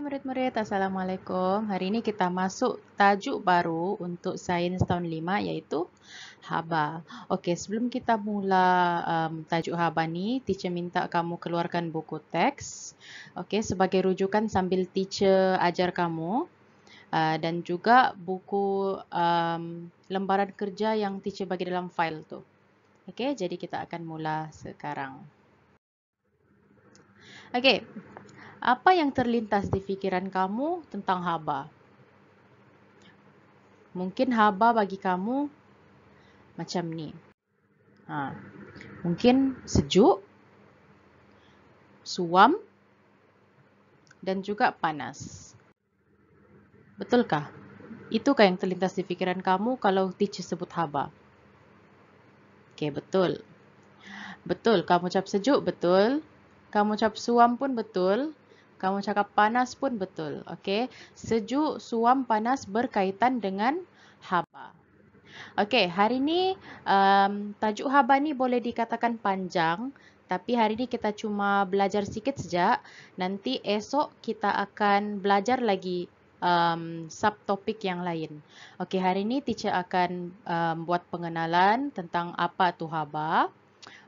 Murid-murid, Assalamualaikum. Hari ini kita masuk tajuk baru untuk sains tahun 5 iaitu haba. Okey, sebelum kita mula tajuk haba ni, teacher minta kamu keluarkan buku teks. Okey, sebagai rujukan sambil teacher ajar kamu. Dan juga buku lembaran kerja yang teacher bagi dalam file tu. Okey, jadi kita akan mula sekarang. Okey, apa yang terlintas di fikiran kamu tentang haba? Mungkin haba bagi kamu macam ni. Mungkin sejuk, suam, dan juga panas. Betulkah? Itukah yang terlintas di fikiran kamu kalau teacher sebut haba? Okey, betul. Betul, kamu ucap sejuk, betul. Kamu ucap suam pun betul. Kamu cakap panas pun betul. Okey, sejuk, suam, panas berkaitan dengan haba. Okey, hari ni tajuk haba ni boleh dikatakan panjang, tapi hari ni kita cuma belajar sikit saja. Nanti esok kita akan belajar lagi subtopik yang lain. Okey, hari ni teacher akan buat pengenalan tentang apa tu haba.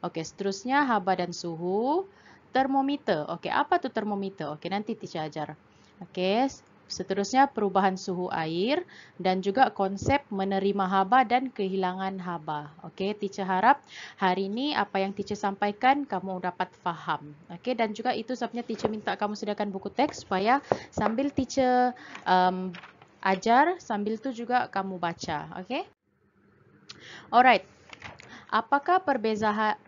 Okey, seterusnya haba dan suhu. Termometer. Okey, apa tu termometer? Okey, nanti teacher ajar. Okey, seterusnya perubahan suhu air dan juga konsep menerima haba dan kehilangan haba. Okey, teacher harap hari ini apa yang teacher sampaikan kamu dapat faham. Okey, dan juga itu sebabnya teacher minta kamu sediakan buku teks supaya sambil teacher ajar, sambil tu juga kamu baca. Okey? Alright. Apakah perbezaan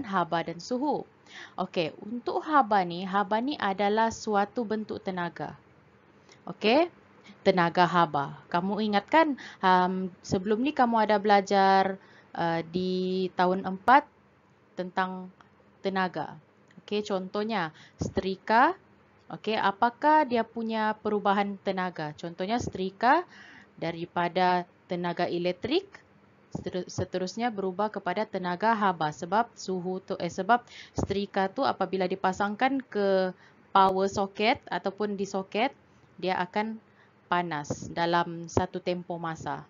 haba dan suhu? Okey, untuk haba ni adalah suatu bentuk tenaga. Okey, tenaga haba. Kamu ingat kan sebelum ni kamu ada belajar di tahun 4 tentang tenaga. Okey, contohnya setrika. Okey, apakah dia punya perubahan tenaga? Contohnya setrika daripada tenaga elektrik seterusnya berubah kepada tenaga haba sebab sebab setrika tu apabila dipasangkan ke power socket ataupun di soket dia akan panas dalam satu tempoh masa.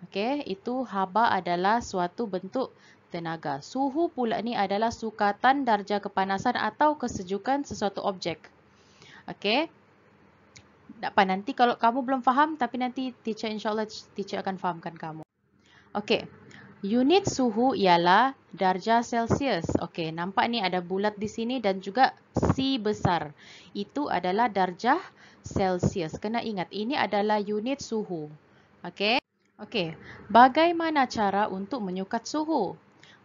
Okey, itu haba adalah suatu bentuk tenaga. Suhu pula ni adalah sukatan darjah kepanasan atau kesejukan sesuatu objek. Okey. Tak apa, nanti kalau kamu belum faham tapi nanti teacher insyaAllah teacher akan fahamkan kamu. Okey, unit suhu ialah darjah Celsius. Okey, nampak ni ada bulat di sini dan juga C besar. Itu adalah darjah Celsius. Kena ingat, ini adalah unit suhu. Okey. Okey, bagaimana cara untuk menyukat suhu?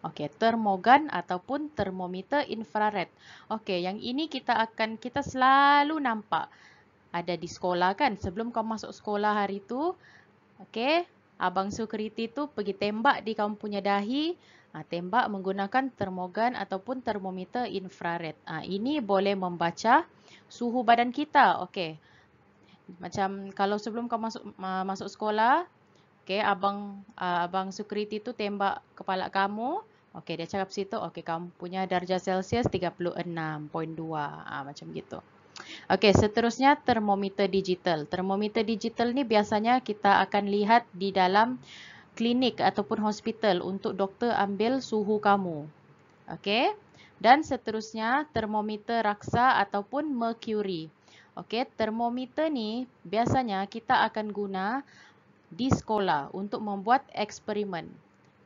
Okey, termogan ataupun termometer infrared. Okey, yang ini kita selalu nampak ada di sekolah kan. Sebelum kau masuk sekolah hari tu, okey, Abang security tu pergi tembak di kamu punya dahi, tembak menggunakan termogan ataupun termometer infrared. Ini boleh membaca suhu badan kita. Okey. Macam kalau sebelum kau masuk sekolah, okey, abang security tu tembak kepala kamu. Okey, dia cakap situ, okey, kamu punya darjah Celsius 36.2. Macam gitu. Okey, seterusnya termometer digital. Termometer digital ni biasanya kita akan lihat di dalam klinik ataupun hospital untuk doktor ambil suhu kamu. Okey. Dan seterusnya termometer raksa ataupun mercury. Okey, termometer ni biasanya kita akan guna di sekolah untuk membuat eksperimen.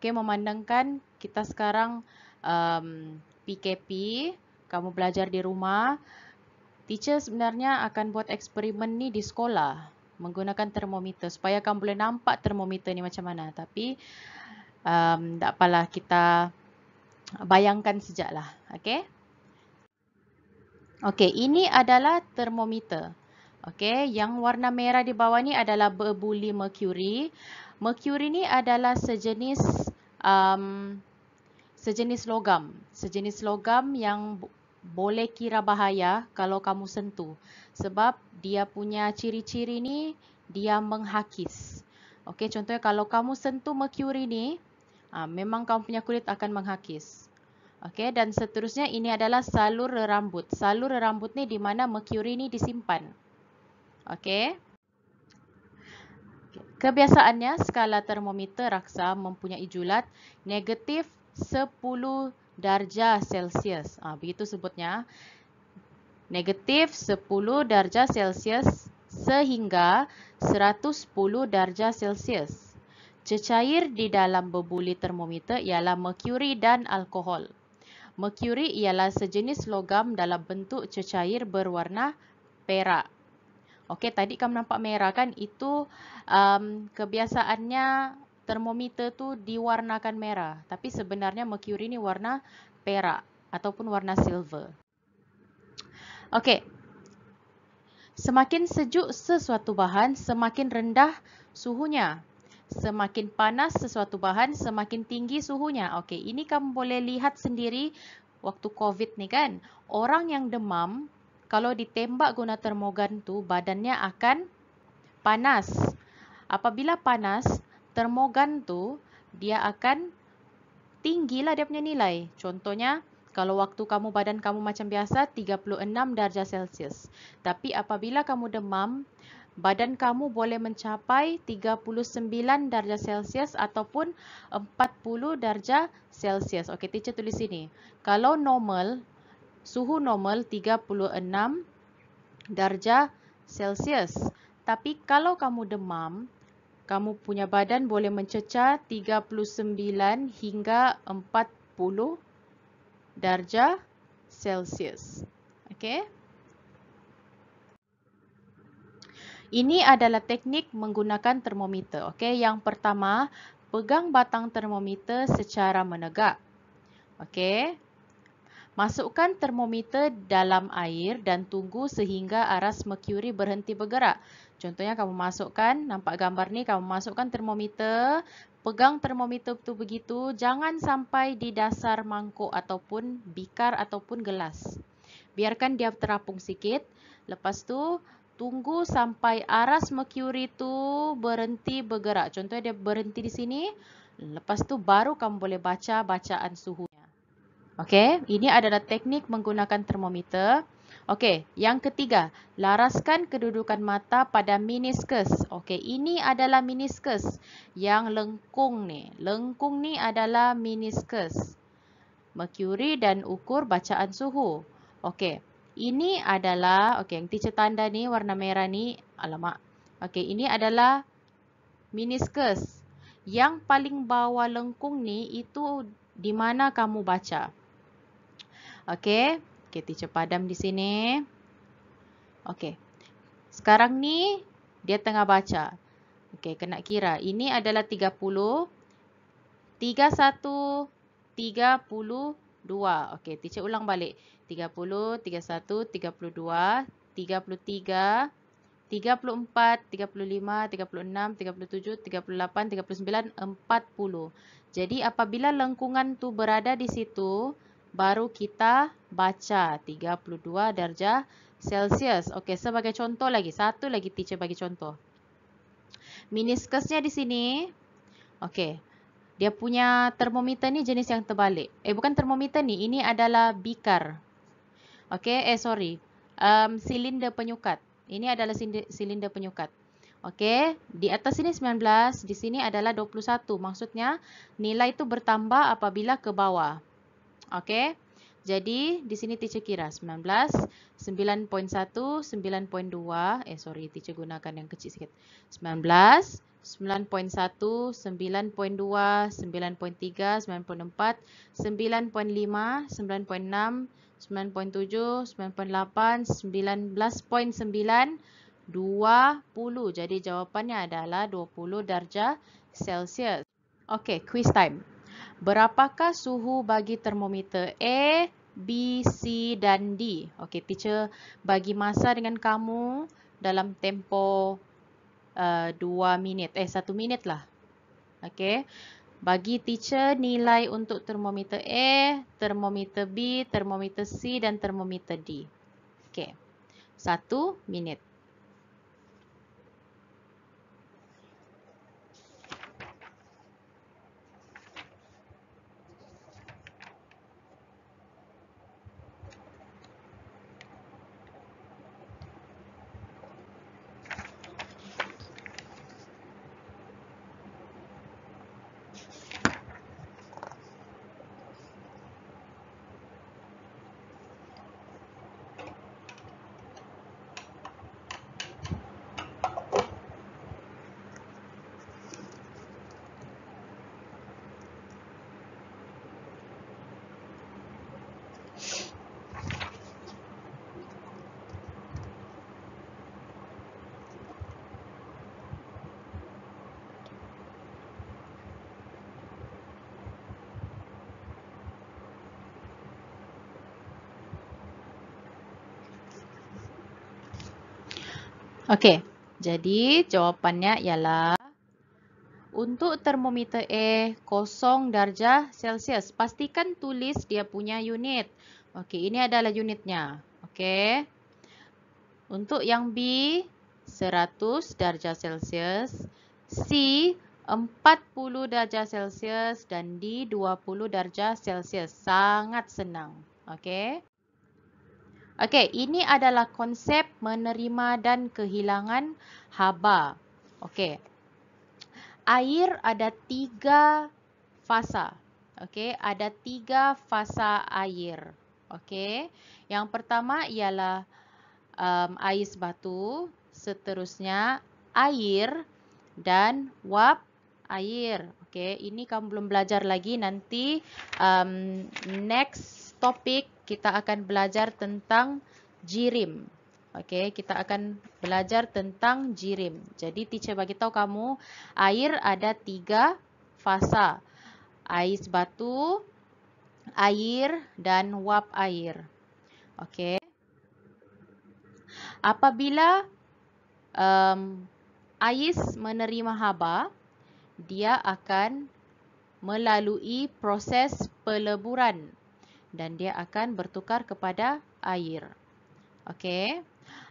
Okey, memandangkan kita sekarang PKP, kamu belajar di rumah. Teacher sebenarnya akan buat eksperimen ni di sekolah menggunakan termometer supaya kamu boleh nampak termometer ni macam mana. Tapi tak apalah, kita bayangkan sejaklah. Okey. Okey, ini adalah termometer. Okey, yang warna merah di bawah ni adalah berbuli mercury. Mercury ni adalah sejenis logam. Sejenis logam yang boleh kira bahaya kalau kamu sentuh. Sebab dia punya ciri-ciri ni, dia menghakis. Okey, contohnya kalau kamu sentuh mercury ni, memang kamu punya kulit akan menghakis. Okey, dan seterusnya ini adalah salur rambut. Salur rambut ni di mana merkuri ni disimpan. Okey. Kebiasaannya, skala termometer raksa mempunyai julat negatif 10 darjah Celsius. Begitu sebutnya. Negatif 10 darjah Celsius sehingga 110 darjah Celsius. Cecair di dalam berbuli termometer ialah merkuri dan alkohol. Merkuri ialah sejenis logam dalam bentuk cecair berwarna perak. Okey, tadi kamu nampak merah kan? Itu kebiasaannya termometer tu diwarnakan merah. Tapi sebenarnya merkuri ni warna perak ataupun warna silver. Okey. Semakin sejuk sesuatu bahan, semakin rendah suhunya. Semakin panas sesuatu bahan, semakin tinggi suhunya. Okey, ini kamu boleh lihat sendiri waktu COVID ni kan. Orang yang demam, kalau ditembak guna termogan tu, badannya akan panas. Apabila panas, termogan tu, dia akan tinggilah dia punya nilai. Contohnya, kalau waktu badan kamu macam biasa, 36 darjah Celsius. Tapi apabila kamu demam, badan kamu boleh mencapai 39 darjah Celsius ataupun 40 darjah Celsius. Okey, teacher tulis sini. Kalau normal, suhu normal 36 darjah Celsius. Tapi kalau kamu demam, kamu punya badan boleh mencecah 39 hingga 40 darjah Celsius. Okey. Ini adalah teknik menggunakan termometer. Okey, yang pertama, pegang batang termometer secara menegak. Okey. Masukkan termometer dalam air dan tunggu sehingga aras merkuri berhenti bergerak. Contohnya kamu masukkan, nampak gambar ni, kamu masukkan termometer, pegang termometer tu begitu, jangan sampai di dasar mangkuk ataupun bikar ataupun gelas. Biarkan dia terapung sikit, lepas tu tunggu sampai aras merkuri tu berhenti bergerak. Contohnya dia berhenti di sini, lepas tu baru kamu boleh baca bacaan suhunya. Okey, ini adalah teknik menggunakan termometer. Okey, yang ketiga, laraskan kedudukan mata pada meniskus. Okey, ini adalah meniskus yang lengkung ni. Lengkung ni adalah meniskus. Merkuri dan ukur bacaan suhu. Okey, ini adalah, okey, yang teacher tanda ni warna merah ni, alamak. Okey, ini adalah meniskus. Yang paling bawah lengkung ni itu di mana kamu baca. Okey, teacher padam di sini. Okey. Sekarang ni dia tengah baca. Okey, kena kira. Ini adalah 30, 31, 32. Okey, teacher ulang balik. 30, 31, 32, 33, 34, 35, 36, 37, 38, 39, 40. Jadi apabila lengkungan tu berada di situ, baru kita baca 32 darjah Celsius. Okey, sebagai contoh lagi. Satu lagi teacher bagi contoh. Meniskusnya di sini. Okey. Dia punya termometer ni jenis yang terbalik. Bukan termometer ni. Ini adalah bikar. Okey, sorry. Silinder penyukat. Ini adalah silinder penyukat. Okey, di atas sini 19, di sini adalah 21. Maksudnya nilai itu bertambah apabila ke bawah. Okey. Jadi di sini teacher kira 19, 9.1, 9.2. Sorry, teacher gunakan yang kecil sikit. 19, 9.1, 9.2, 9.3, 9.4, 9.5, 9.6, 9.7, 9.8, 19.9, 20. Jadi jawapannya adalah 20 darjah Celsius. Okey, quiz time. Berapakah suhu bagi termometer A, B, C dan D? Okey, teacher bagi masa dengan kamu dalam tempoh 2 minit. 1 minit lah. Okey. Bagi teacher nilai untuk termometer A, termometer B, termometer C dan termometer D. Okey. 1 minit. Okey, jadi jawapannya ialah untuk termometer air 0 darjah Celsius. Pastikan tulis dia punya unit. Okey, ini adalah unitnya. Okey. Untuk yang B 100 darjah Celsius, C 40 darjah Celsius dan D 20 darjah Celsius. Sangat senang. Okey. Okey, ini adalah konsep menerima dan kehilangan haba. Okey. Air ada 3 fasa. Okey, ada 3 fasa air. Okey. Yang pertama ialah ais batu, seterusnya air dan wap air. Okey, ini kamu belum belajar lagi. Nanti next topik kita akan belajar tentang jirim. Okey, kita akan belajar tentang jirim. Jadi teacher bagi tahu kamu air ada 3 fasa. Ais batu, air dan wap air. Okey. Apabila ais menerima haba, dia akan melalui proses peleburan dan dia akan bertukar kepada air. Okey.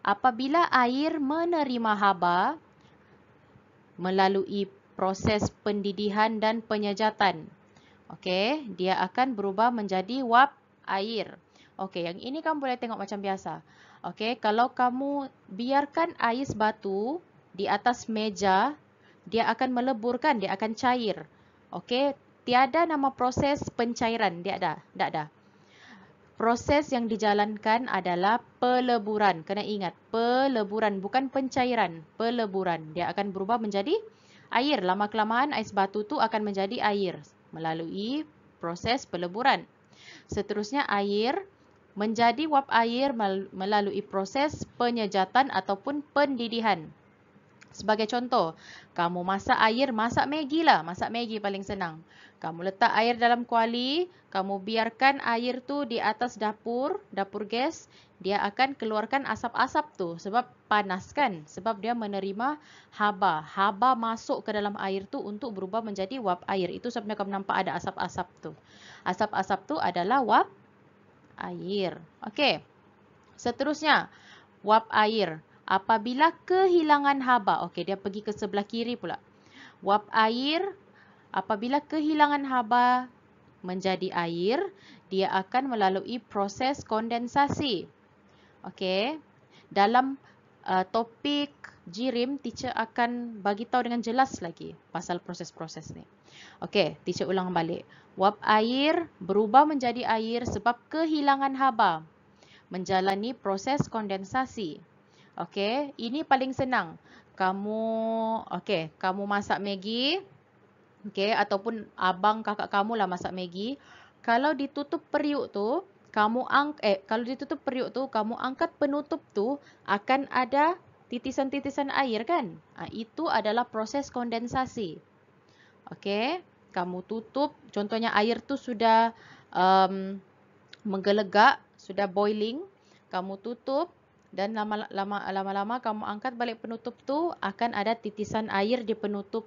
Apabila air menerima haba melalui proses pendidihan dan penyejatan, okey, dia akan berubah menjadi wap air. Okey, yang ini kamu boleh tengok macam biasa. Okey, kalau kamu biarkan ais batu di atas meja, dia akan meleburkan, dia akan cair. Okey, tiada nama proses pencairan, dia ada, tak ada. Proses yang dijalankan adalah peleburan. Kena ingat, peleburan bukan pencairan, peleburan. Dia akan berubah menjadi air. Lama-kelamaan ais batu tu akan menjadi air melalui proses peleburan. Seterusnya air menjadi wap air melalui proses penyejatan ataupun pendidihan. Sebagai contoh, kamu masak air, masak Maggi lah. Masak Maggi paling senang. Kamu letak air dalam kuali, kamu biarkan air tu di atas dapur gas, dia akan keluarkan asap-asap tu sebab panas kan? Sebab dia menerima haba. Haba masuk ke dalam air tu untuk berubah menjadi wap air. Itu sebabnya kamu nampak ada asap-asap tu. Asap-asap tu adalah wap air. Okey. Seterusnya, wap air. Apabila kehilangan haba, okey, dia pergi ke sebelah kiri pula. Wap air, apabila kehilangan haba menjadi air, dia akan melalui proses kondensasi. Okey. Dalam topik jirim, teacher akan bagi tahu dengan jelas lagi pasal proses-proses ni. Okey, teacher ulang balik. Wap air berubah menjadi air sebab kehilangan haba menjalani proses kondensasi. Okey, ini paling senang. Kamu masak Maggi, okey, ataupun abang kakak kamu lah masak Maggi. Kalau ditutup periuk tu, kamu angkat penutup tu, akan ada titisan-titisan air kan? Itu adalah proses kondensasi. Okey, kamu tutup, contohnya air tu sudah menggelegak, sudah boiling, kamu tutup dan lama-lama kamu angkat balik penutup tu, akan ada titisan air di penutup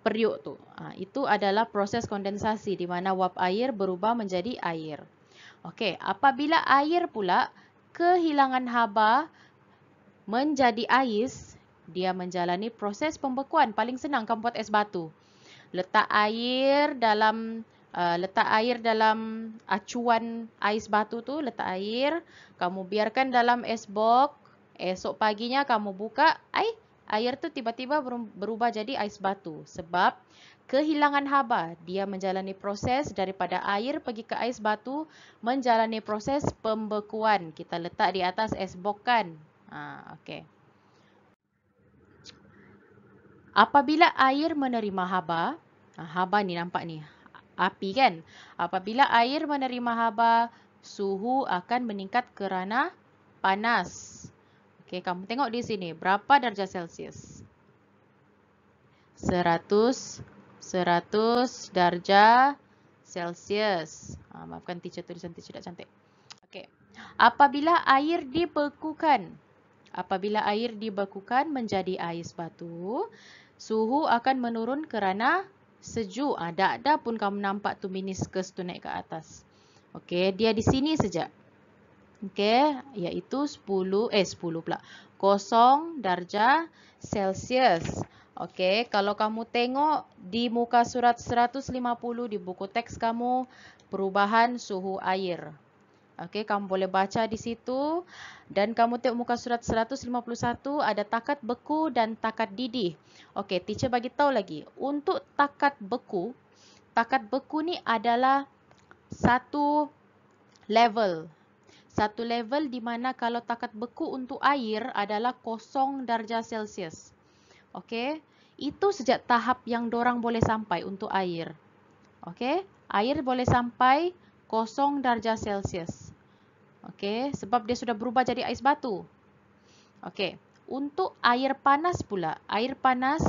periuk tu. Itu adalah proses kondensasi di mana wap air berubah menjadi air. Okey, apabila air pula kehilangan haba menjadi ais, dia menjalani proses pembekuan. Paling senang kamu buat es batu. Letak air dalam acuan ais batu tu, letak air, kamu biarkan dalam es box. Esok paginya kamu buka, air tu tiba-tiba berubah jadi ais batu sebab kehilangan haba. Dia menjalani proses daripada air pergi ke ais batu, menjalani proses pembekuan. Kita letak di atas es box kan. Okey. Apabila air menerima haba, haba ni nampak ni, api kan? Apabila air menerima haba, suhu akan meningkat kerana panas. Okey, kamu tengok di sini, berapa darjah Celsius? 100 darjah Celsius. Maafkan teacher, tulisan teacher tak cantik. Okey. Apabila air dibekukan, Apabila air dibekukan menjadi ais batu, suhu akan menurun kerana sejuk. Dak pun kamu nampak tu meniscus tu naik ke atas. Okey, dia di sini saja. Okey, iaitu 10 pula. 0 darjah Celsius. Okey, kalau kamu tengok di muka surat 150 di buku teks kamu, perubahan suhu air. Okey, kamu boleh baca di situ. Dan kamu tengok muka surat 151 ada takat beku dan takat didih. Okey, teacher bagi tahu lagi. Untuk takat beku ni adalah satu level. Satu level di mana kalau takat beku untuk air adalah 0 darjah Celsius. Okey, itu sejak tahap yang dorang boleh sampai untuk air. Okey, air boleh sampai 0 darjah Celsius. Okey, sebab dia sudah berubah jadi ais batu. Okey, untuk air panas pula, air panas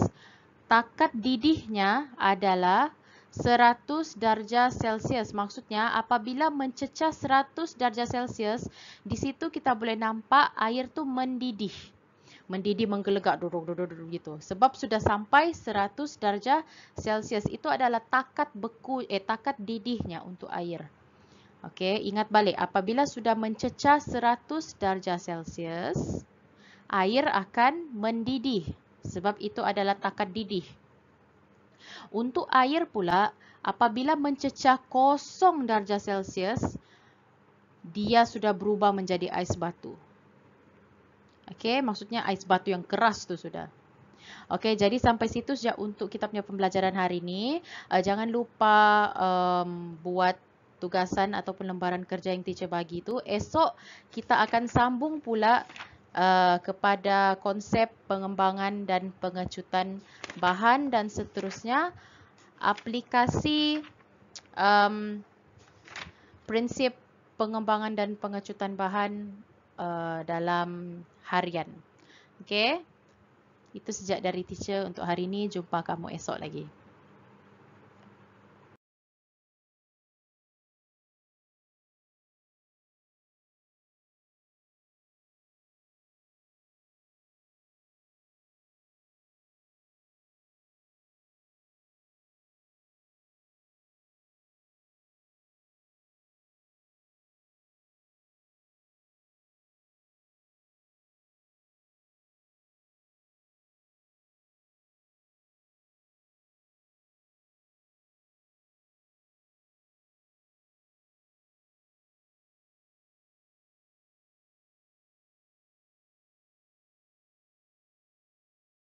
takat didihnya adalah 100 darjah Celsius. Maksudnya apabila mencecah 100 darjah Celsius, di situ kita boleh nampak air tu mendidih. Mendidih, menggelegak gitu. Sebab sudah sampai 100 darjah Celsius. Itu adalah takat beku takat didihnya untuk air. Okey, ingat balik apabila sudah mencecah 100 darjah Celsius, air akan mendidih sebab itu adalah takat didih. Untuk air pula, apabila mencecah 0 darjah Celsius, dia sudah berubah menjadi ais batu. Okey, maksudnya ais batu yang keras tu sudah. Okey, jadi sampai situ saja untuk kita punya pembelajaran hari ini. Jangan lupa buat tugasan ataupun lembaran kerja yang teacher bagi tu. Esok kita akan sambung pula kepada konsep pengembangan dan pengecutan bahan dan seterusnya. Aplikasi prinsip pengembangan dan pengecutan bahan dalam harian. Okey, itu sejak dari teacher untuk hari ini. Jumpa kamu esok lagi.